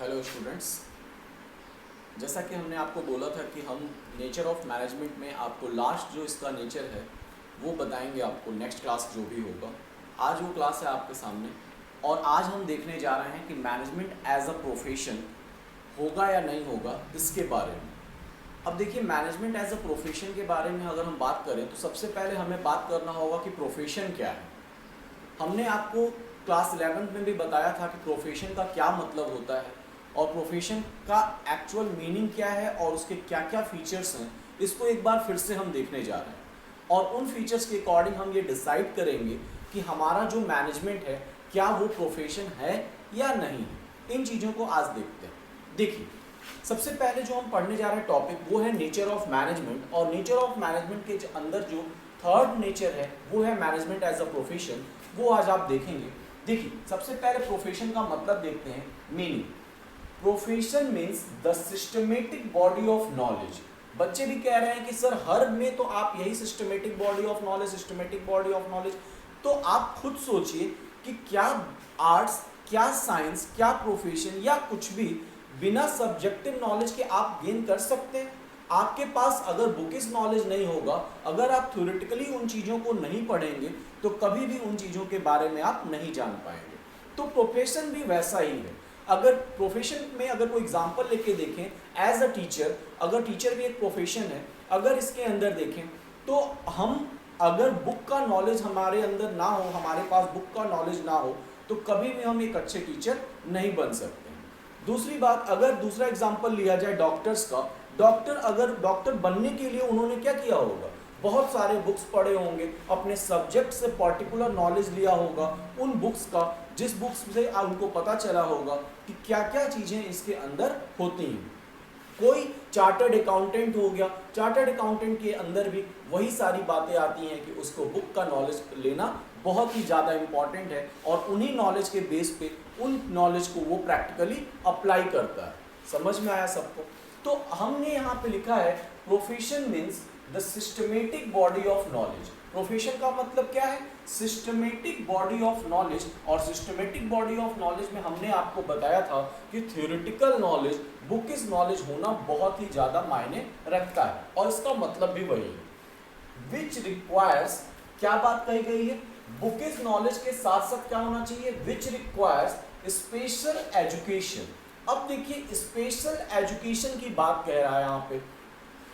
Hello students, जैसा कि हमने आपको बोला था कि हम नेचर ऑफ मैनेजमेंट में आपको लास्ट जो इसका नेचर है वो बताएंगे आपको नेक्स्ट क्लास जो भी होगा। आज वो क्लास है आपके सामने और आज हम देखने जा रहे हैं कि मैनेजमेंट एज अ प्रोफेशन होगा या नहीं होगा इसके बारे में। अब देखिए, मैनेजमेंट एज अ प्रोफेशन के बारे में अगर हम बात करें तो सबसे पहले हमें बात करना होगा कि प्रोफेशन क्या है। हमने आपको क्लास 11 में भी बताया था कि प्रोफेशन का क्या मतलब होता है और प्रोफेशन का एक्चुअल मीनिंग क्या है और उसके क्या क्या फीचर्स हैं। इसको एक बार फिर से हम देखने जा रहे हैं और उन फीचर्स के अकॉर्डिंग हम ये डिसाइड करेंगे कि हमारा जो मैनेजमेंट है क्या वो प्रोफेशन है या नहीं है। इन चीज़ों को आज देखते हैं। देखिए, सबसे पहले जो हम पढ़ने जा रहे हैं टॉपिक वो है नेचर ऑफ मैनेजमेंट, और नेचर ऑफ मैनेजमेंट के अंदर जो थर्ड नेचर है वो है मैनेजमेंट एज अ प्रोफेशन। वो आज आप देखेंगे। देखिए, सबसे पहले प्रोफेशन का मतलब देखते हैं, meaning. Profession means the systematic body of knowledge. बच्चे भी कह रहे हैं कि सर हर में तो आप यही systematic body of knowledge, systematic body of knowledge. तो आप खुद सोचिए कि क्या आर्ट्स, क्या साइंस, क्या प्रोफेशन या कुछ भी बिना सब्जेक्टिव नॉलेज के आप गेन कर सकते हैं? आपके पास अगर बुकिश नॉलेज नहीं होगा, अगर आप थ्योरेटिकली उन चीज़ों को नहीं पढ़ेंगे तो कभी भी उन चीज़ों के बारे में आप नहीं जान पाएंगे। तो प्रोफेशन भी वैसा ही है। अगर प्रोफेशन में अगर कोई एग्जांपल लेके देखें, एज अ टीचर, अगर टीचर भी एक प्रोफेशन है, अगर इसके अंदर देखें तो हम अगर बुक का नॉलेज हमारे अंदर ना हो, हमारे पास बुक का नॉलेज ना हो, तो कभी भी हम एक अच्छे टीचर नहीं बन सकते। दूसरी बात, अगर दूसरा एग्जांपल लिया जाए डॉक्टर्स का, अगर डॉक्टर बनने के लिए उन्होंने क्या किया होगा? बहुत सारे बुक्स पढ़े होंगे, अपने सब्जेक्ट से पर्टिकुलर नॉलेज लिया होगा, उन बुक्स का जिस बुक्स से उनको पता चला होगा कि क्या क्या चीज़ें इसके अंदर होती हैं। कोई चार्टर्ड अकाउंटेंट हो गया, चार्टर्ड अकाउंटेंट के अंदर भी वही सारी बातें आती हैं कि उसको बुक का नॉलेज लेना बहुत ही ज़्यादा इम्पॉर्टेंट है और उन्हीं नॉलेज के बेस पे उन नॉलेज को वो प्रैक्टिकली अप्लाई करता है। समझ में आया सबको? तो हमने यहाँ पे लिखा है profession means the systematic body of knowledge. Profession का मतलब क्या है? Systematic body of knowledge. और सिस्टमेटिक बॉडी ऑफ नॉलेज में हमने आपको बताया था कि थ्योरेटिकल नॉलेज, बुकिश नॉलेज होना बहुत ही ज़्यादा मायने रखता है और इसका मतलब भी वही है। विच रिक्वायर्स, क्या बात कही गई है? बुकिश नॉलेज के साथ साथ क्या होना चाहिए? Which requires special education. अब देखिए, स्पेशल एजुकेशन की बात कह रहा है यहाँ पे।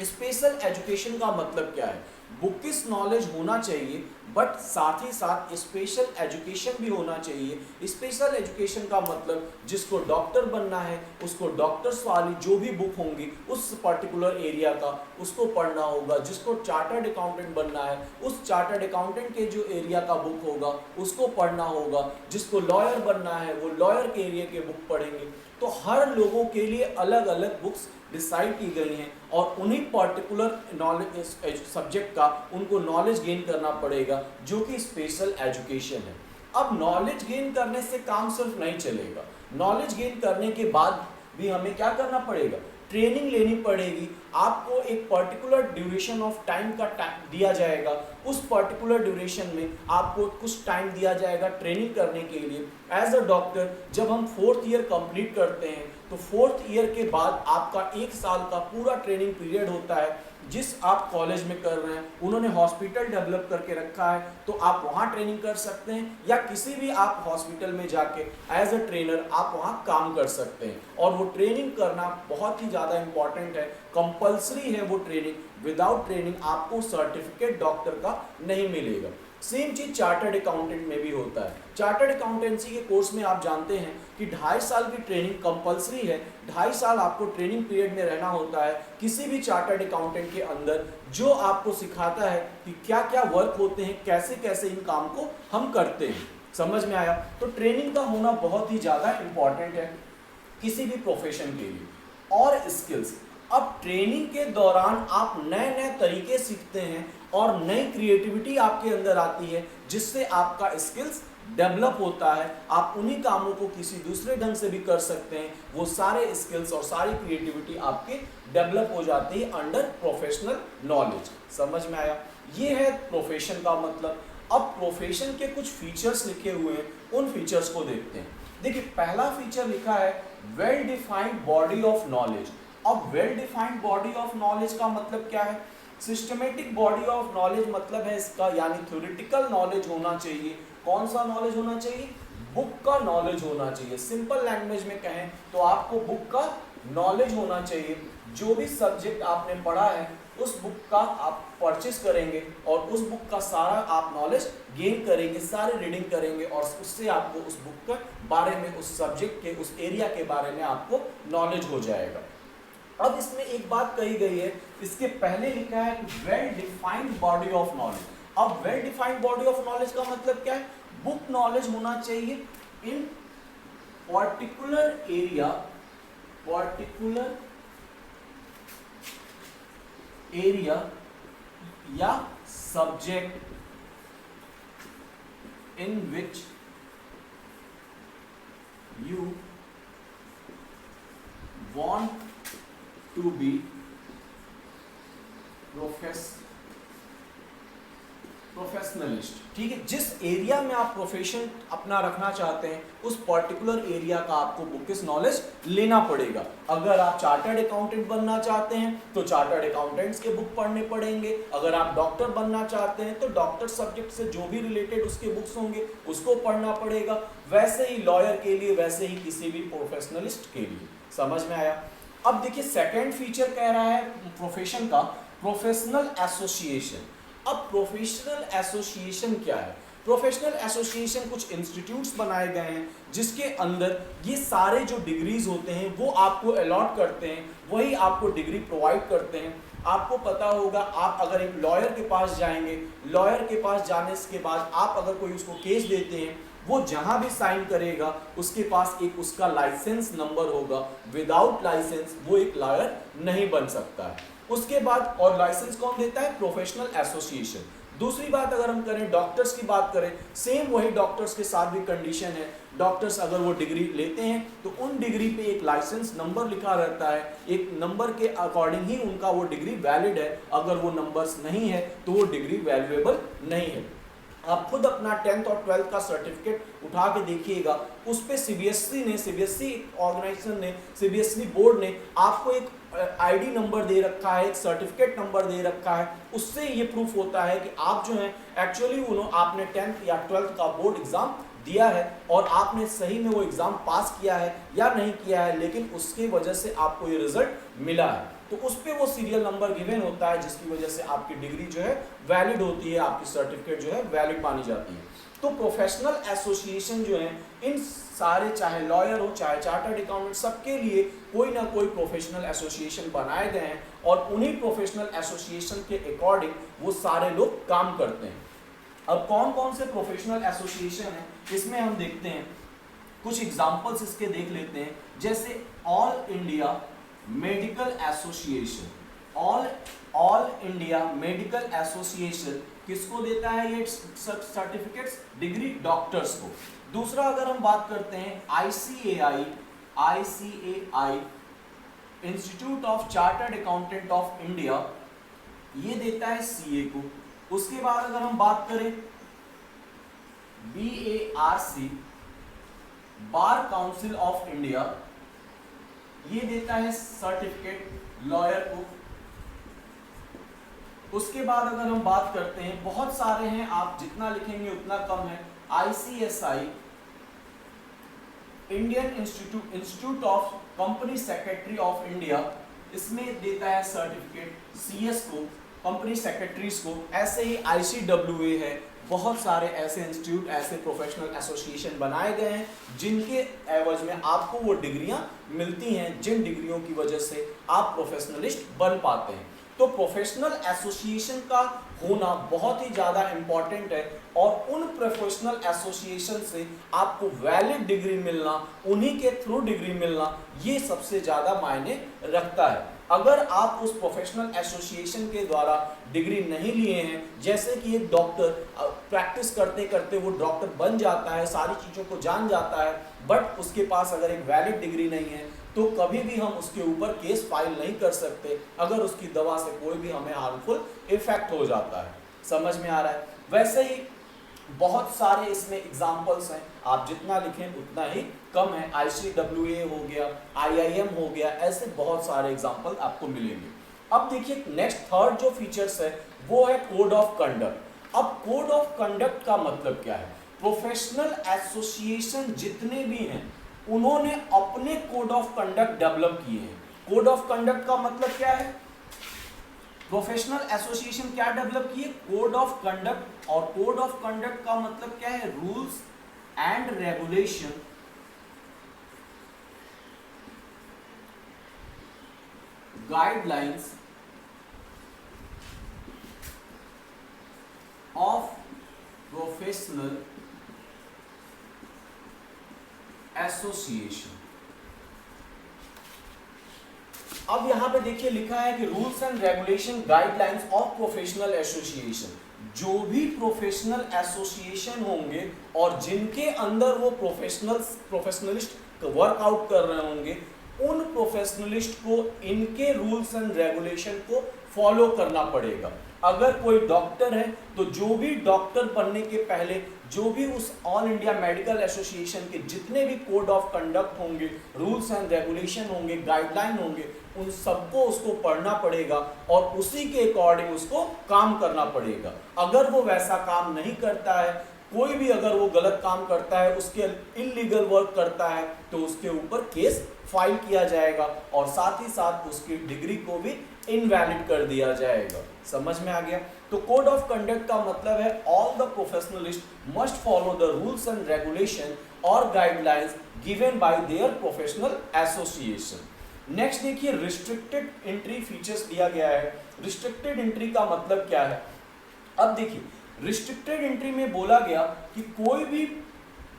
स्पेशल एजुकेशन का मतलब क्या है? बुकिश नॉलेज होना चाहिए बट साथ ही साथ स्पेशल एजुकेशन भी होना चाहिए। स्पेशल एजुकेशन का मतलब जिसको डॉक्टर बनना है उसको डॉक्टर्स वाली जो भी बुक होंगी उस पर्टिकुलर एरिया का उसको पढ़ना होगा। जिसको चार्टर्ड अकाउंटेंट बनना है उस चार्टर्ड अकाउंटेंट के जो एरिया का बुक होगा उसको पढ़ना होगा। जिसको लॉयर बनना है वो लॉयर के एरिया के बुक पढ़ेंगे। तो हर लोगों के लिए अलग अलग बुक्स डिसाइड की गई हैं और उन्हीं पर्टिकुलर नॉलेज सब्जेक्ट का उनको नॉलेज गेन करना पड़ेगा जो कि स्पेशल एजुकेशन है। अब नॉलेज गेन करने से काम सिर्फ नहीं चलेगा, नॉलेज गेन करने के बाद भी हमें क्या करना पड़ेगा? ट्रेनिंग लेनी पड़ेगी। आपको एक पर्टिकुलर ड्यूरेशन ऑफ टाइम का दिया जाएगा, उस पर्टिकुलर ड्यूरेशन में आपको कुछ टाइम दिया जाएगा ट्रेनिंग करने के लिए। एज अ डॉक्टर जब हम 4th ईयर कंप्लीट करते हैं तो 4th ईयर के बाद आपका 1 साल का पूरा ट्रेनिंग पीरियड होता है। जिस आप कॉलेज में कर रहे हैं उन्होंने हॉस्पिटल डेवलप करके रखा है तो आप वहाँ ट्रेनिंग कर सकते हैं या किसी भी आप हॉस्पिटल में जाके एज अ ट्रेनर आप वहाँ काम कर सकते हैं। और वो ट्रेनिंग करना बहुत ही ज़्यादा इम्पॉर्टेंट है, कंपल्सरी है वो ट्रेनिंग। विदाउट ट्रेनिंग आपको सर्टिफिकेट डॉक्टर का नहीं मिलेगा। सेम चीज चार्टर्ड अकाउंटेंट में भी होता है। चार्टर्ड अकाउंटेंसी के कोर्स में आप जानते हैं कि 2.5 साल की ट्रेनिंग कंपलसरी है। 2.5 साल आपको ट्रेनिंग पीरियड में रहना होता है किसी भी चार्टर्ड अकाउंटेंट के अंदर, जो आपको सिखाता है कि क्या क्या वर्क होते हैं, कैसे कैसे इन काम को हम करते हैं। समझ में आया? तो ट्रेनिंग का होना बहुत ही ज़्यादा इम्पॉर्टेंट है किसी भी प्रोफेशन के लिए। और स्किल्स, अब ट्रेनिंग के दौरान आप नए नए तरीके सीखते हैं और नई क्रिएटिविटी आपके अंदर आती है जिससे आपका स्किल्स डेवलप होता है। आप उन्हीं कामों को किसी दूसरे ढंग से भी कर सकते हैं। वो सारे स्किल्स और सारी क्रिएटिविटी आपके डेवलप हो जाती है अंडर प्रोफेशनल नॉलेज। समझ में आया? ये है प्रोफेशन का मतलब। अब प्रोफेशन के कुछ फीचर्स लिखे हुए हैं, उन फीचर्स को देखते हैं। देखिए, पहला फीचर लिखा है well defined body of knowledge. अब well defined body of knowledge का मतलब क्या है? सिस्टमेटिक बॉडी ऑफ नॉलेज मतलब है इसका, यानी थ्योरेटिकल नॉलेज होना चाहिए। कौन सा नॉलेज होना चाहिए? बुक का नॉलेज होना चाहिए। सिंपल लैंग्वेज में कहें तो आपको बुक का नॉलेज होना चाहिए। जो भी सब्जेक्ट आपने पढ़ा है उस बुक का आप परचेस करेंगे और उस बुक का सारा आप नॉलेज गेन करेंगे, सारे रीडिंग करेंगे और उससे आपको उस बुक के बारे में, उस सब्जेक्ट के, उस एरिया के बारे में आपको नॉलेज हो जाएगा। अब इसमें एक बात कही गई है, इसके पहले लिखा है well defined body of knowledge. अब well defined body of knowledge का मतलब क्या है? बुक नॉलेज होना चाहिए इन पर्टिकुलर एरिया या subject in which you want to be professionalist. ठीक है, जिस एरिया में आप प्रोफेशन अपना रखना चाहते हैं उस पर्टिकुलर एरिया का आपको बुकिश नॉलेज लेना पड़ेगा। अगर आप चार्टर्ड अकाउंटेंट बनना चाहते हैं तो चार्टर्ड अकाउंटेंट्स के बुक पढ़ने पड़ेंगे। अगर आप डॉक्टर बनना चाहते हैं तो डॉक्टर सब्जेक्ट से जो भी रिलेटेड उसके बुक्स होंगे उसको पढ़ना पड़ेगा। वैसे ही लॉयर के लिए, वैसे ही किसी भी प्रोफेशनलिस्ट के लिए। समझ में आया? अब देखिए सेकंड फीचर कह रहा है प्रोफेशन का, प्रोफेशनल एसोसिएशन। अब प्रोफेशनल एसोसिएशन क्या है? प्रोफेशनल एसोसिएशन कुछ इंस्टीट्यूट्स बनाए गए हैं जिसके अंदर ये सारे जो डिग्रीज होते हैं वो आपको अलॉट करते हैं, वही आपको डिग्री प्रोवाइड करते हैं। आपको पता होगा, आप अगर एक लॉयर के पास जाएंगे, लॉयर के पास जाने के बाद आप अगर कोई उसको केस देते हैं, वो जहां भी साइन करेगा उसके पास एक उसका लाइसेंस नंबर होगा। विदाउट लाइसेंस वो एक लॉयर नहीं बन सकता है। उसके बाद, और लाइसेंस कौन देता है? Professional association. दूसरी बात अगर हम करें डॉक्टर्स की बात करें, सेम वही डॉक्टर्स के साथ भी कंडीशन है। डॉक्टर्स अगर वो डिग्री लेते हैं तो उन डिग्री पे एक लाइसेंस नंबर लिखा रहता है, एक नंबर के अकॉर्डिंग ही उनका वो डिग्री वैलिड है। अगर वो नंबर्स नहीं है तो वो डिग्री वैल्यूएबल नहीं है। आप खुद अपना 10th और 12th का सर्टिफिकेट उठा के देखिएगा, उस पे सीबीएसई ऑर्गेनाइजेशन ने, सीबीएसई बोर्ड ने आपको एक आईडी नंबर दे रखा है, एक सर्टिफिकेट नंबर दे रखा है। उससे ये प्रूफ होता है कि आप जो है एक्चुअली आपने 10th या 12th का बोर्ड एग्जाम दिया है और आपने सही में वो एग्जाम पास किया है या नहीं किया है, लेकिन उसकी वजह से आपको ये रिजल्ट मिला है। तो उस पे वो सीरियल नंबर गिवन होता है जिसकी वजह से आपकी डिग्री जो है वैलिड होती है, आपकी सर्टिफिकेट जो है वैलिड मानी जाती है। तो प्रोफेशनल एसोसिएशन जो है इन सारे, चाहे लॉयर हो चाहे चार्टर्ड अकाउंटेंट, सबके लिए कोई ना कोई प्रोफेशनल एसोसिएशन बनाए गए हैं और उन्हीं प्रोफेशनल एसोसिएशन के अकॉर्डिंग वो सारे लोग काम करते हैं। अब कौन कौन से प्रोफेशनल एसोसिएशन हैं इसमें हम देखते हैं, कुछ एग्जांपल्स इसके देख लेते हैं। जैसे all India medical association. All India medical association किसको देता है ये सर्टिफिकेट्स? डिग्री डॉक्टर्स को। दूसरा अगर हम बात करते हैं ICAI institute of chartered accountant of India, ये देता है CA को। उसके बाद अगर हम बात करें BARC bar council of India, ये देता है सर्टिफिकेट लॉयर को। उसके बाद अगर हम बात करते हैं, बहुत सारे हैं, आप जितना लिखेंगे उतना कम है। ICSI Indian institute of company secretary of India, इसमें देता है सर्टिफिकेट CS को, कंपनी सेक्रेटरीज को। ऐसे ही ICWA है। बहुत सारे ऐसे इंस्टीट्यूट, ऐसे प्रोफेशनल एसोसिएशन बनाए गए हैं जिनके एवज में आपको वो डिग्रियां मिलती हैं, जिन डिग्रियों की वजह से आप प्रोफेशनलिस्ट बन पाते हैं। तो प्रोफेशनल एसोसिएशन का होना बहुत ही ज़्यादा इम्पॉर्टेंट है और उन प्रोफेशनल एसोसिएशन से आपको वैलिड डिग्री मिलना, उन्हीं के थ्रू डिग्री मिलना, ये सबसे ज़्यादा मायने रखता है। अगर आप उस प्रोफेशनल एसोसिएशन के द्वारा डिग्री नहीं लिए हैं, जैसे कि एक डॉक्टर प्रैक्टिस करते करते वो डॉक्टर बन जाता है, सारी चीज़ों को जान जाता है, बट उसके पास अगर एक वैलिड डिग्री नहीं है तो कभी भी हम उसके ऊपर केस फाइल नहीं कर सकते अगर उसकी दवा से कोई भी हमें हार्मफुल इफेक्ट हो जाता है। समझ में आ रहा है? वैसे ही बहुत सारे इसमें एग्जाम्पल्स हैं, आप जितना लिखें उतना ही कम है। ICWA हो गया, IIM हो गया, ऐसे बहुत सारे एग्जाम्पल आपको मिलेंगे। अब देखिए नेक्स्ट थर्ड जो फीचर्स है वो है कोड ऑफ कंडक्ट। अब कोड ऑफ कंडक्ट का मतलब क्या है? प्रोफेशनल एसोसिएशन जितने भी हैं उन्होंने अपने कोड ऑफ कंडक्ट डेवलप किए हैं। कोड ऑफ कंडक्ट का मतलब क्या है? प्रोफेशनल एसोसिएशन क्या डेवलप किए? Code of conduct. और कोड ऑफ कंडक्ट का मतलब क्या है? Rules and regulation guidelines of professional association. अब यहां पे देखिए लिखा है कि rules and regulation guidelines of professional association. जो भी प्रोफेशनल एसोसिएशन होंगे और जिनके अंदर वो प्रोफेशनलिस्ट वर्कआउट कर रहे होंगे, उन प्रोफेशनलिस्ट को इनके रूल्स एंड रेगुलेशन को फॉलो करना पड़ेगा। अगर कोई डॉक्टर है तो जो भी डॉक्टर बनने के पहले जो भी उस ऑल इंडिया मेडिकल एसोसिएशन के जितने भी कोड ऑफ कंडक्ट होंगे, रूल्स एंड रेगुलेशन होंगे, गाइडलाइन होंगे, उन सबको उसको पढ़ना पड़ेगा और उसी के अकॉर्डिंग उसको काम करना पड़ेगा। अगर वो वैसा काम नहीं करता है, कोई भी अगर वो गलत काम करता है, उसके इलीगल वर्क करता है, तो उसके ऊपर केस फाइल किया जाएगा और साथ ही साथ उसकी डिग्री को भी इनवैलिड कर दिया जाएगा। समझ में आ गया? तो कोड ऑफ कंडक्ट का मतलब है all the professionalist must follow the rules and regulation और guidelines given by their professional association. Next देखिए रिस्ट्रिक्टेड एंट्री फीचर्स दिया गया है। रिस्ट्रिक्टेड एंट्री का मतलब क्या है? अब देखिए रिस्ट्रिक्टेड एंट्री में बोला गया कि कोई भी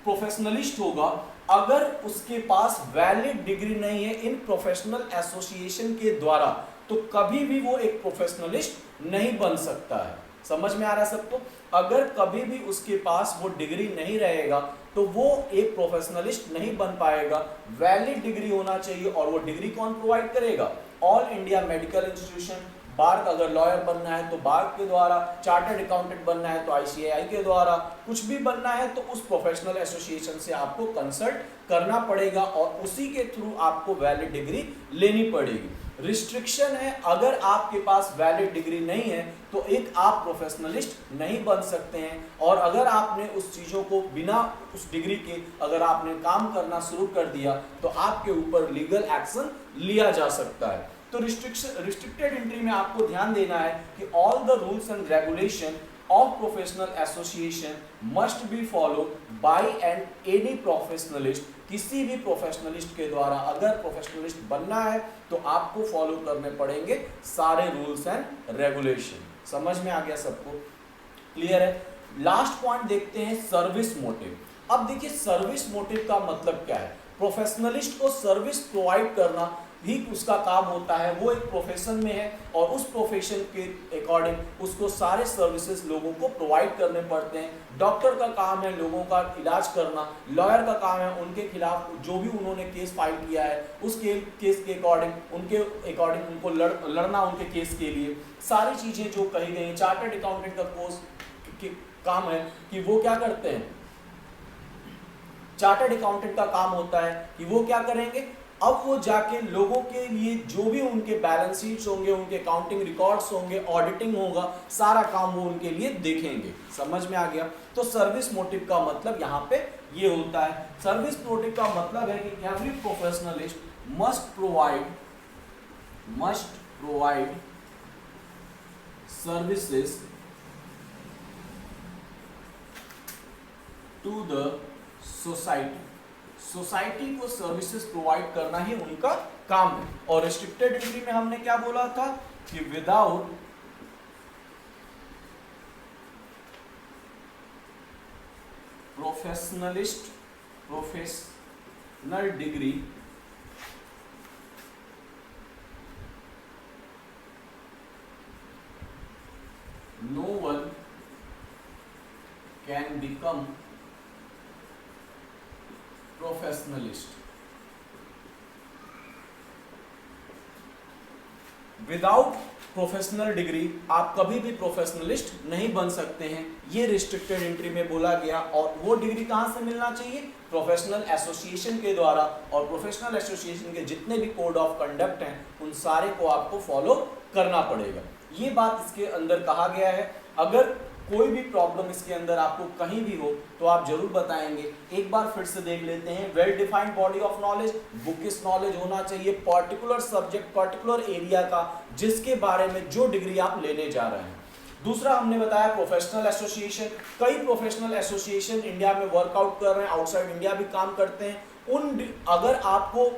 प्रोफेशनलिस्ट होगा, अगर उसके पास वैलिड डिग्री नहीं है इन प्रोफेशनल एसोसिएशन के द्वारा, तो कभी भी वो एक प्रोफेशनलिस्ट नहीं बन सकता है। समझ में आ रहा है सबको? अगर कभी भी उसके पास वो डिग्री नहीं रहेगा तो वो एक प्रोफेशनलिस्ट नहीं बन पाएगा। वैलिड डिग्री होना चाहिए और वो डिग्री कौन प्रोवाइड करेगा? All India medical institution. Bar अगर लॉयर बनना है तो बार के द्वारा, चार्टर्ड अकाउंटेंट बनना है तो ICAI के द्वारा, कुछ भी बनना है तो उस प्रोफेशनल एसोसिएशन से आपको कंसल्ट करना पड़ेगा और उसी के थ्रू आपको वैलिड डिग्री लेनी पड़ेगी। रिस्ट्रिक्शन है, अगर आपके पास वैलिड डिग्री नहीं है तो एक आप प्रोफेशनलिस्ट नहीं बन सकते हैं, और अगर आपने उस चीज़ों को बिना उस डिग्री के अगर आपने काम करना शुरू कर दिया तो आपके ऊपर लीगल एक्शन लिया जा सकता है। तो रिस्ट्रिक्टेड एंट्री में आपको ध्यान देना है कि all the rules and regulation of professional association must be follow by and any professionalist. किसी भी प्रोफेशनलिस्ट के द्वारा अगर प्रोफेशनलिस्ट बनना है तो आपको फॉलो करने पड़ेंगे सारे रूल्स एंड रेगुलेशन। समझ में आ गया सबको? क्लियर है? लास्ट पॉइंट देखते हैं, सर्विस मोटिव। अब देखिए सर्विस मोटिव का मतलब क्या है? प्रोफेशनलिस्ट को सर्विस प्रोवाइड करना भी उसका काम होता है। वो एक प्रोफेशन में है और उस प्रोफेशन के अकॉर्डिंग उसको सारे सर्विसेज लोगों को प्रोवाइड करने पड़ते हैं। डॉक्टर का काम है लोगों का इलाज करना, लॉयर का काम है उनके खिलाफ जो भी उन्होंने केस फाइल किया है उस केस के अकॉर्डिंग उनको लड़ना, उनके केस के लिए सारी चीज़ें जो कही गई। चार्टर्ड अकाउंटेंट का कोर्स काम है कि वो क्या करते हैं, चार्टर्ड अकाउंटेंट का काम होता है कि वो क्या करेंगे, अब वो जाके लोगों के लिए जो भी उनके बैलेंस शीट्स होंगे, उनके अकाउंटिंग रिकॉर्ड्स होंगे, ऑडिटिंग होगा, सारा काम वो उनके लिए देखेंगे। समझ में आ गया? तो सर्विस मोटिव का मतलब यहाँ पे ये होता है। सर्विस मोटिव का मतलब है कि every professionalist must provide services to the society को सर्विसेज प्रोवाइड करना ही उनका काम है। और रिस्ट्रिक्टेड एंट्री में हमने क्या बोला था कि without professional degree no one can become professionalist. Without professional degree आप कभी भी प्रोफेशनलिस्ट नहीं बन सकते हैं, ये रिस्ट्रिक्टेड एंट्री में बोला गया। और वो डिग्री कहाँ से मिलना चाहिए? प्रोफेशनल एसोसिएशन के द्वारा। और प्रोफेशनल एसोसिएशन के जितने भी कोड ऑफ कंडक्ट हैं उन सारे को आपको फॉलो करना पड़ेगा। ये बात इसके अंदर कहा गया है। अगर कोई भी प्रॉब्लम इसके अंदर आपको कहीं भी हो तो आप जरूर बताएंगे। एक बार फिर से देख लेते हैं। Well defined body of knowledge, bookish knowledge होना चाहिए पर्टिकुलर सब्जेक्ट, पर्टिकुलर एरिया का, जिसके बारे में जो डिग्री आप लेने जा रहे हैं। दूसरा हमने बताया प्रोफेशनल एसोसिएशन। कई प्रोफेशनल एसोसिएशन इंडिया में वर्कआउट कर रहे हैं, आउटसाइड इंडिया भी काम करते हैं। अगर आपको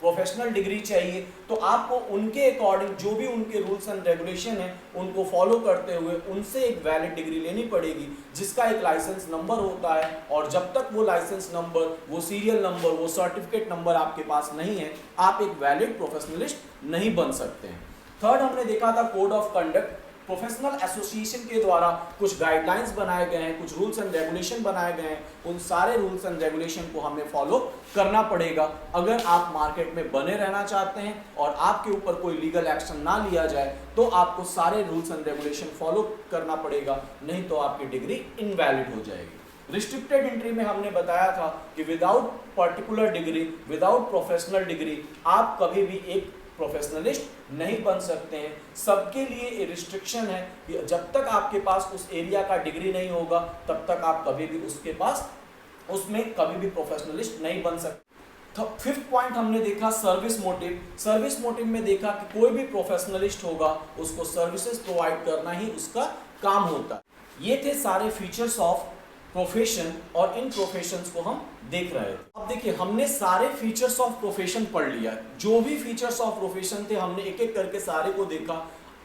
प्रोफेशनल डिग्री चाहिए तो आपको उनके अकॉर्डिंग जो भी उनके रूल्स एंड रेगुलेशन है उनको फॉलो करते हुए उनसे एक वैलिड डिग्री लेनी पड़ेगी, जिसका एक लाइसेंस नंबर होता है। और जब तक वो लाइसेंस नंबर, वो सीरियल नंबर, वो सर्टिफिकेट नंबर आपके पास नहीं है, आप एक वैलिड प्रोफेशनलिस्ट नहीं बन सकते हैं। थर्ड हमने देखा था code of conduct. Professional association के द्वारा कुछ गाइडलाइंस बनाए गए हैं, कुछ रूल्स एंड रेगुलेशन बनाए गए हैं। उन सारे रूल्स एंड रेगुलेशन को हमें फॉलो करना पड़ेगा अगर आप मार्केट में बने रहना चाहते हैं और आपके ऊपर कोई लीगल एक्शन ना लिया जाए तो आपको सारे रूल्स एंड रेगुलेशन फॉलो करना पड़ेगा, नहीं तो आपकी डिग्री इनवैलिड हो जाएगी। रिस्ट्रिक्टेड एंट्री में हमने बताया था कि without particular degree, without professional degree आप कभी भी एक प्रोफेशनलिस्ट नहीं बन सकते हैं। सबके लिए रिस्ट्रिक्शन है कि जब तक आपके पास उस एरिया का डिग्री नहीं होगा तब तक आप कभी भी उसके पास उसमें कभी भी प्रोफेशनलिस्ट नहीं बन सकते। तो फिफ्थ पॉइंट हमने देखा सर्विस मोटिव। सर्विस मोटिव में देखा कि कोई भी प्रोफेशनलिस्ट होगा उसको सर्विसेज प्रोवाइड करना ही उसका काम होता है। ये थे सारे फीचर्स ऑफ प्रोफेशन और इन प्रोफेशंस को हम देख रहे थे। अब देखिए हमने सारे फीचर्स ऑफ प्रोफेशन पढ़ लिया, जो भी फीचर्स ऑफ प्रोफेशन थे हमने एक एक करके सारे को देखा।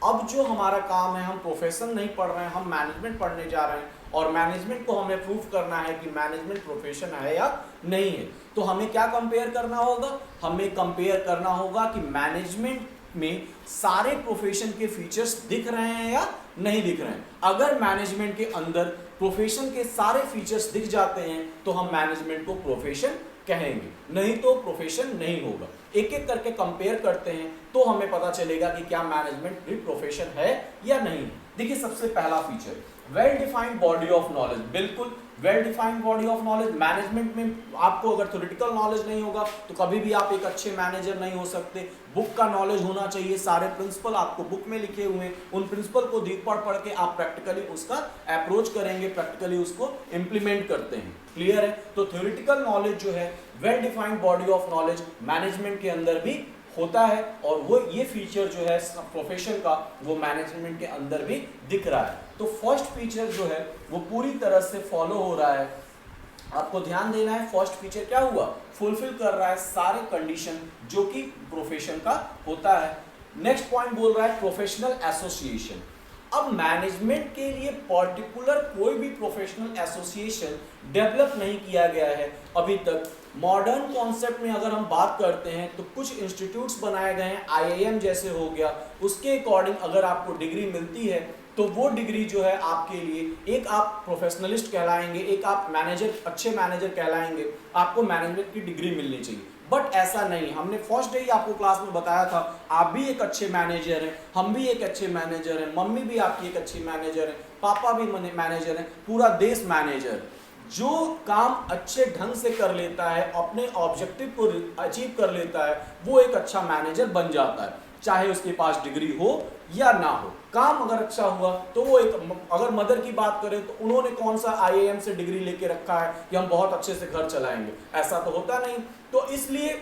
अब जो हमारा काम है, हम प्रोफेशन नहीं पढ़ रहे हैं, हम मैनेजमेंट पढ़ने जा रहे हैं और मैनेजमेंट को हमें प्रूफ करना है कि मैनेजमेंट प्रोफेशन है या नहीं है। तो हमें क्या कंपेयर करना होगा? हमें कंपेयर करना होगा कि मैनेजमेंट में सारे प्रोफेशन के फीचर्स दिख रहे हैं या नहीं दिख रहे हैं। अगर मैनेजमेंट के अंदर प्रोफेशन के सारे फीचर्स दिख जाते हैं तो हम मैनेजमेंट को प्रोफेशन कहेंगे, नहीं तो प्रोफेशन नहीं होगा। एक एक करके कंपेयर करते हैं तो हमें पता चलेगा कि क्या मैनेजमेंट भी प्रोफेशन है या नहीं है। देखिए सबसे पहला feature well defined body of knowledge. बिल्कुल well defined body of knowledge. Management में आपको अगर थ्योरेटिकल नॉलेज नहीं होगा तो कभी भी आप एक अच्छे मैनेजर नहीं हो सकते। बुक का नॉलेज होना चाहिए, सारे प्रिंसिपल आपको बुक में लिखे हुए हैं, उन प्रिंसिपल को देख पढ़ के आप प्रैक्टिकली उसका अप्रोच करेंगे, प्रैक्टिकली उसको इंप्लीमेंट करते हैं। क्लियर है? तो थ्योरेटिकल नॉलेज जो है, well defined body of knowledge management के अंदर भी होता है और वो ये फीचर जो है प्रोफेशन का वो मैनेजमेंट के अंदर भी दिख रहा है। तो फर्स्ट फीचर जो है वो पूरी तरह से फॉलो हो रहा है। आपको ध्यान देना है फर्स्ट फीचर क्या हुआ, फुलफिल कर रहा है सारे कंडीशन जो कि प्रोफेशन का होता है। नेक्स्ट पॉइंट बोल रहा है प्रोफेशनल एसोसिएशन। अब मैनेजमेंट के लिए पर्टिकुलर कोई भी प्रोफेशनल एसोसिएशन डेवलप नहीं किया गया है अभी तक। मॉडर्न कॉन्सेप्ट में अगर हम बात करते हैं तो कुछ इंस्टीट्यूट्स बनाए गए हैं, IIM जैसे हो गया, उसके अकॉर्डिंग अगर आपको डिग्री मिलती है तो वो डिग्री जो है आपके लिए एक आप प्रोफेशनलिस्ट कहलाएंगे, एक आप मैनेजर, अच्छे मैनेजर कहलाएंगे, आपको मैनेजमेंट की डिग्री मिलनी चाहिए। बट ऐसा नहीं, हमने फर्स्ट डे ही आपको क्लास में बताया था, आप भी एक अच्छे मैनेजर हैं, हम भी एक अच्छे मैनेजर हैं, मम्मी भी आपकी एक अच्छी मैनेजर है, पापा भी मैनेजर हैं, पूरा देश मैनेजर है। जो काम अच्छे ढंग से कर लेता है, अपने ऑब्जेक्टिव को अचीव कर लेता है, वो एक अच्छा मैनेजर बन जाता है, चाहे उसके पास डिग्री हो या ना हो। काम अगर अच्छा हुआ तो वो एक, अगर मदर की बात करें तो उन्होंने कौन सा IIM से डिग्री लेके रखा है कि हम बहुत अच्छे से घर चलाएंगे, ऐसा तो होता नहीं। तो इसलिए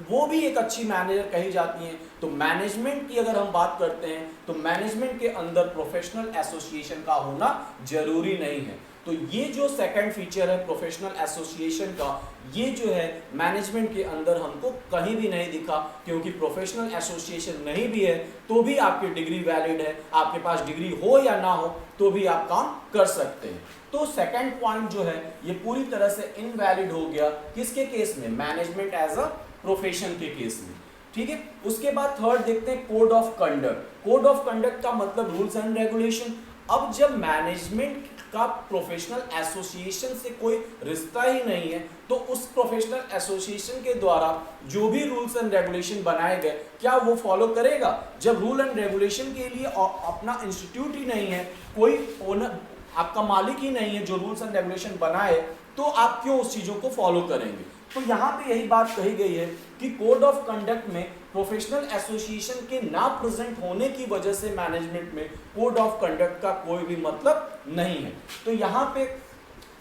वो भी एक अच्छी मैनेजर कही जाती हैं। तो मैनेजमेंट की अगर हम बात करते हैं तो मैनेजमेंट के अंदर प्रोफेशनल एसोसिएशन का होना जरूरी नहीं है। तो ये जो सेकंड फीचर है प्रोफेशनल एसोसिएशन का, ये जो है मैनेजमेंट के अंदर हमको कहीं भी नहीं दिखा, क्योंकि प्रोफेशनल एसोसिएशन नहीं भी है तो भी आपकी डिग्री वैलिड है, आपके पास डिग्री हो या ना हो तो भी आप काम कर सकते हैं। तो सेकंड पॉइंट जो है ये पूरी तरह से इनवैलिड हो गया, किसके केस में, मैनेजमेंट एज अ प्रोफेशन के केस में। ठीक है, उसके बाद थर्ड देखते हैं code of conduct. Code of conduct का मतलब रूल्स एंड रेगुलेशन। अब जब मैनेजमेंट का प्रोफेशनल एसोसिएशन से कोई रिश्ता ही नहीं है, तो उस प्रोफेशनल एसोसिएशन के द्वारा जो भी रूल्स एंड रेगुलेशन बनाए गए क्या वो फॉलो करेगा? जब रूल एंड रेगुलेशन के लिए अपना इंस्टीट्यूट ही नहीं है, कोई ओनर आपका मालिक ही नहीं है जो रूल्स एंड रेगुलेशन बनाए, तो आप क्यों उस चीजों को फॉलो करेंगे? तो यहाँ पे यही बात कही गई है कि कोड ऑफ कंडक्ट में प्रोफेशनल एसोसिएशन के ना प्रेजेंट होने की वजह से मैनेजमेंट में कोड ऑफ कंडक्ट का कोई भी मतलब नहीं है। तो यहाँ पे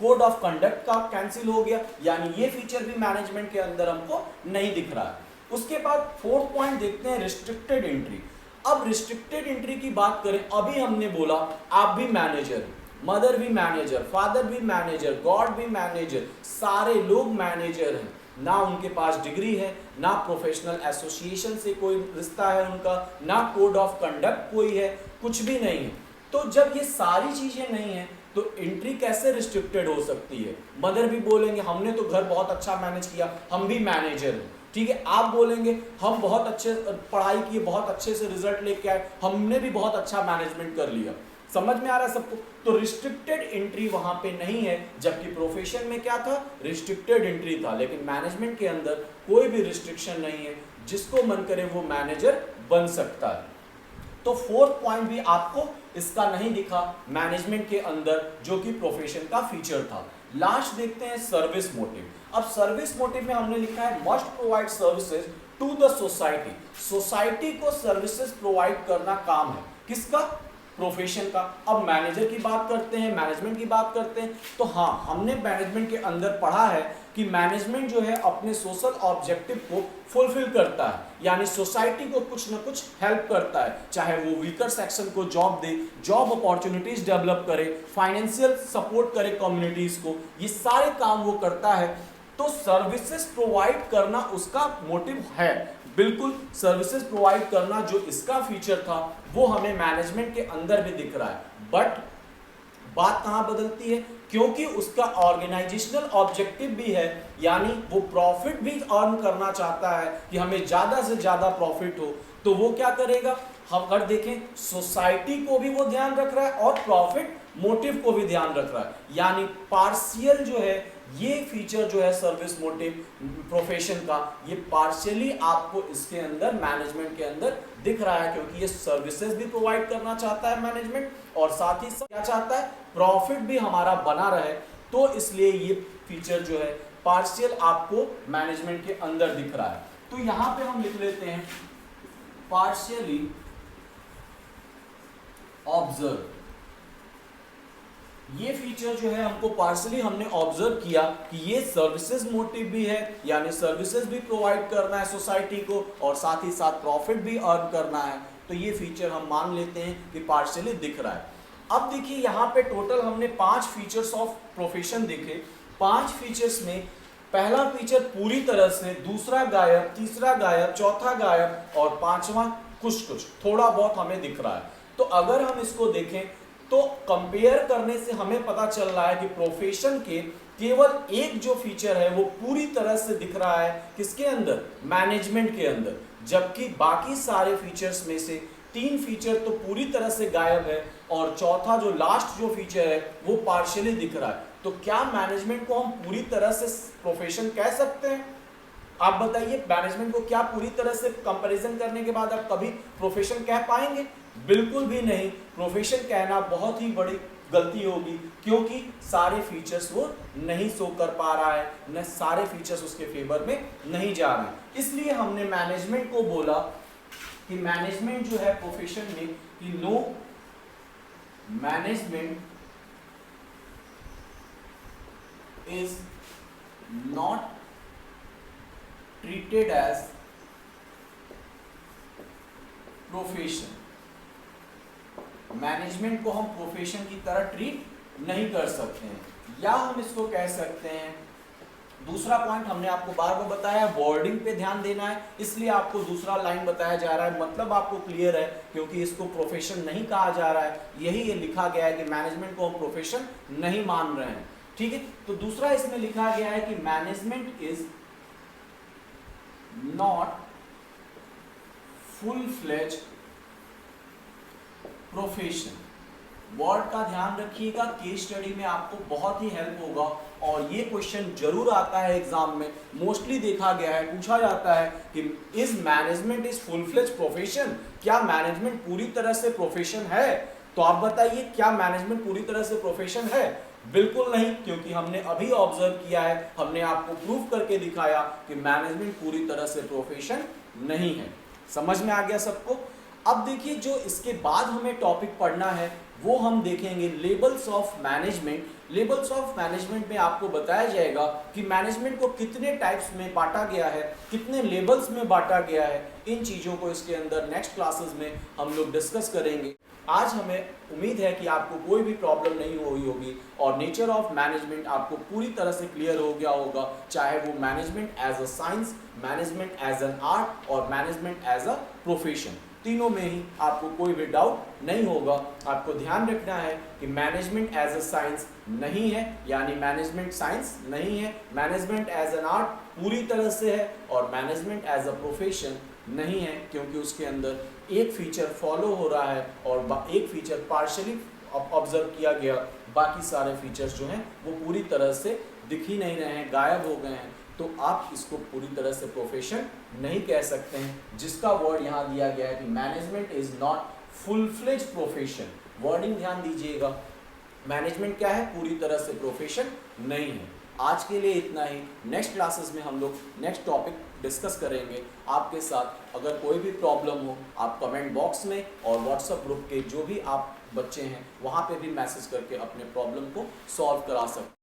कोड ऑफ कंडक्ट का कैंसिल हो गया, यानी ये फीचर भी मैनेजमेंट के अंदर हमको नहीं दिख रहा है। उसके बाद फोर्थ पॉइंट देखते हैं, रिस्ट्रिक्टेड एंट्री। अब रिस्ट्रिक्टेड एंट्री की बात करें, अभी हमने बोला आप भी मैनेजर, मदर भी मैनेजर, फादर भी मैनेजर, गॉड भी मैनेजर, सारे लोग मैनेजर हैं, ना उनके पास डिग्री है, ना प्रोफेशनल एसोसिएशन से कोई रिश्ता है उनका, ना कोड ऑफ कंडक्ट कोई है, कुछ भी नहीं है। तो जब ये सारी चीजें नहीं है तो एंट्री कैसे रिस्ट्रिक्टेड हो सकती है? मदर भी बोलेंगे हमने तो घर बहुत अच्छा मैनेज किया, हम भी मैनेजर हैं, ठीक है। आप बोलेंगे हम बहुत अच्छे पढ़ाई किए, बहुत अच्छे से रिजल्ट लेके आए, हमने भी बहुत अच्छा मैनेजमेंट कर लिया। समझ में आ रहा है सबको? तो रिस्ट्रिक्टेड एंट्री वहां पे नहीं है, जबकि प्रोफेशन में क्या था? रिस्ट्रिक्टेड एंट्री था। लेकिन मैनेजमेंट के अंदर कोई भी रिस्ट्रिक्शन नहीं है, जिसको मन करे वो मैनेजर बन सकता है। तो फोर्थ पॉइंट भी आपको इसका नहीं दिखा मैनेजमेंट के अंदर, जो कि प्रोफेशन का फीचर था। लास्ट देखते हैं सर्विस मोटिव। अब सर्विस मोटिव में हमने लिखा है must provide services to the society. Society को सर्विसेज प्रोवाइड करना काम है किसका? प्रोफेशन का। अब मैनेजर की बात करते हैं, मैनेजमेंट की बात करते हैं, तो हाँ, हमने मैनेजमेंट के अंदर पढ़ा है कि मैनेजमेंट जो है अपने सोशल ऑब्जेक्टिव को फुलफिल करता है, यानी सोसाइटी को कुछ ना कुछ हेल्प करता है, चाहे वो वीकर सेक्शन को जॉब दे, जॉब अपॉर्चुनिटीज डेवलप करे, फाइनेंशियल सपोर्ट करे कम्युनिटीज को, ये सारे काम वो करता है। तो सर्विसेज प्रोवाइड करना उसका मोटिव है, बिल्कुल। सर्विसेज प्रोवाइड करना जो इसका फीचर था वो हमें मैनेजमेंट के अंदर भी दिख रहा है। बट बात कहां बदलती है? क्योंकि उसका ऑर्गेनाइजेशनल ऑब्जेक्टिव भी है, यानी वो प्रॉफिट भी अर्न करना चाहता है कि हमें ज्यादा से ज्यादा प्रॉफिट हो, तो वो क्या करेगा? हम अगर देखें, सोसाइटी को भी वो ध्यान रख रहा है और प्रॉफिट मोटिव को भी ध्यान रख रहा है, यानी पार्शियल जो है ये फीचर जो है सर्विस मोटिव प्रोफेशन का, ये पार्शियली आपको इसके अंदर मैनेजमेंट के अंदर दिख रहा है, क्योंकि ये सर्विसेज भी प्रोवाइड करना चाहता है मैनेजमेंट, और साथ ही साथ क्या चाहता है? प्रॉफिट भी हमारा बना रहे। तो इसलिए ये फीचर जो है पार्शियल आपको मैनेजमेंट के अंदर दिख रहा है। तो यहां पे हम लिख लेते हैं पार्शियली ऑब्जर्व। ये फीचर जो है हमको पार्शियली हमने ऑब्जर्व किया कि ये सर्विसेज मोटिव भी है, यानी सर्विसेज भी प्रोवाइड करना है सोसाइटी को और साथ ही साथ प्रॉफिट भी अर्न करना है। तो ये फीचर हम मान लेते हैं कि पार्शियली दिख रहा है। अब देखिए यहाँ पे टोटल हमने 5 फीचर्स ऑफ प्रोफेशन देखे। 5 फीचर्स में पहला फीचर पूरी तरह से, दूसरा गायब, तीसरा गायब, चौथा गायब और पांचवा कुछ थोड़ा बहुत हमें दिख रहा है। तो अगर हम इसको देखें तो कंपेयर करने से हमें पता चल रहा है कि प्रोफेशन के केवल एक जो फीचर है वो पूरी तरह से दिख रहा है किसके अंदर? मैनेजमेंट के अंदर, जबकि बाकी सारे फीचर्स में से 3 फीचर तो पूरी तरह से गायब है और चौथा जो लास्ट जो फीचर है वो पार्शियली दिख रहा है। तो क्या मैनेजमेंट को हम पूरी तरह से प्रोफेशन कह सकते हैं? आप बताइए, मैनेजमेंट को क्या पूरी तरह से कंपैरिजन करने के बाद आप कभी प्रोफेशन कह पाएंगे? बिल्कुल भी नहीं। प्रोफेशन कहना बहुत ही बड़ी गलती होगी, क्योंकि सारे फीचर्स वो नहीं शो कर पा रहा है, न सारे फीचर्स उसके फेवर में नहीं जा रहे हैं। इसलिए हमने मैनेजमेंट को बोला कि मैनेजमेंट जो है प्रोफेशन में कि no management is not treated as profession. Management को हम प्रोफेशन की तरह ट्रीट नहीं कर सकते हैं, या हम इसको कह सकते हैं, दूसरा पॉइंट हमने आपको बार बार बताया, वर्डिंग पे ध्यान देना है, इसलिए आपको दूसरा लाइन बताया जा रहा है, मतलब आपको क्लियर है, क्योंकि इसको प्रोफेशन नहीं कहा जा रहा है, यही ये लिखा गया है कि मैनेजमेंट को हम प्रोफेशन नहीं मान रहे हैं, ठीक है। तो दूसरा इसमें लिखा गया है कि management is not full-fledged profession। Word का ध्यान रखिएगा, केस स्टडी में आपको बहुत ही हेल्प होगा और ये क्वेश्चन जरूर आता है एग्जाम में, मोस्टली देखा गया है, पूछा जाता है कि is management is full fledged profession, क्या मैनेजमेंट पूरी तरह से प्रोफेशन है? तो आप बताइए, क्या मैनेजमेंट पूरी तरह से प्रोफेशन है? बिल्कुल नहीं, क्योंकि हमने अभी ऑब्जर्व किया है, हमने आपको प्रूव करके दिखाया कि मैनेजमेंट पूरी तरह से प्रोफेशन नहीं है। समझ में आ गया सबको? अब देखिए, जो इसके बाद हमें टॉपिक पढ़ना है वो हम देखेंगे labels of management. Labels of management में आपको बताया जाएगा कि मैनेजमेंट को कितने टाइप्स में बांटा गया है, कितने लेबल्स में बांटा गया है। इन चीज़ों को इसके अंदर नेक्स्ट क्लासेस में हम लोग डिस्कस करेंगे। आज हमें उम्मीद है कि आपको कोई भी प्रॉब्लम नहीं हुई होगी और नेचर ऑफ मैनेजमेंट आपको पूरी तरह से क्लियर हो गया होगा, चाहे वो management as a science, management as an art और मैनेजमेंट एज अ प्रोफेशन, तीनों में ही आपको कोई भी डाउट नहीं होगा। आपको ध्यान रखना है कि मैनेजमेंट एज अ साइंस नहीं है, यानी मैनेजमेंट साइंस नहीं है, मैनेजमेंट एज एन आर्ट पूरी तरह से है और मैनेजमेंट एज अ प्रोफेशन नहीं है, क्योंकि उसके अंदर एक फीचर फॉलो हो रहा है और एक फीचर पार्शियली ऑब्जर्व किया गया, बाकी सारे फीचर्स जो हैं वो पूरी तरह से दिख ही नहीं रहे हैं, गायब हो गए हैं। तो आप इसको पूरी तरह से प्रोफेशन नहीं कह सकते हैं, जिसका वर्ड यहाँ दिया गया है कि management is not full fledged profession. Wording ध्यान दीजिएगा, मैनेजमेंट क्या है? पूरी तरह से प्रोफेशन नहीं है। आज के लिए इतना ही, नेक्स्ट क्लासेस में हम लोग नेक्स्ट टॉपिक डिस्कस करेंगे आपके साथ। अगर कोई भी प्रॉब्लम हो आप कमेंट बॉक्स में और व्हाट्सएप ग्रुप के जो भी आप बच्चे हैं वहाँ पे भी मैसेज करके अपने प्रॉब्लम को सॉल्व करा सकते हैं।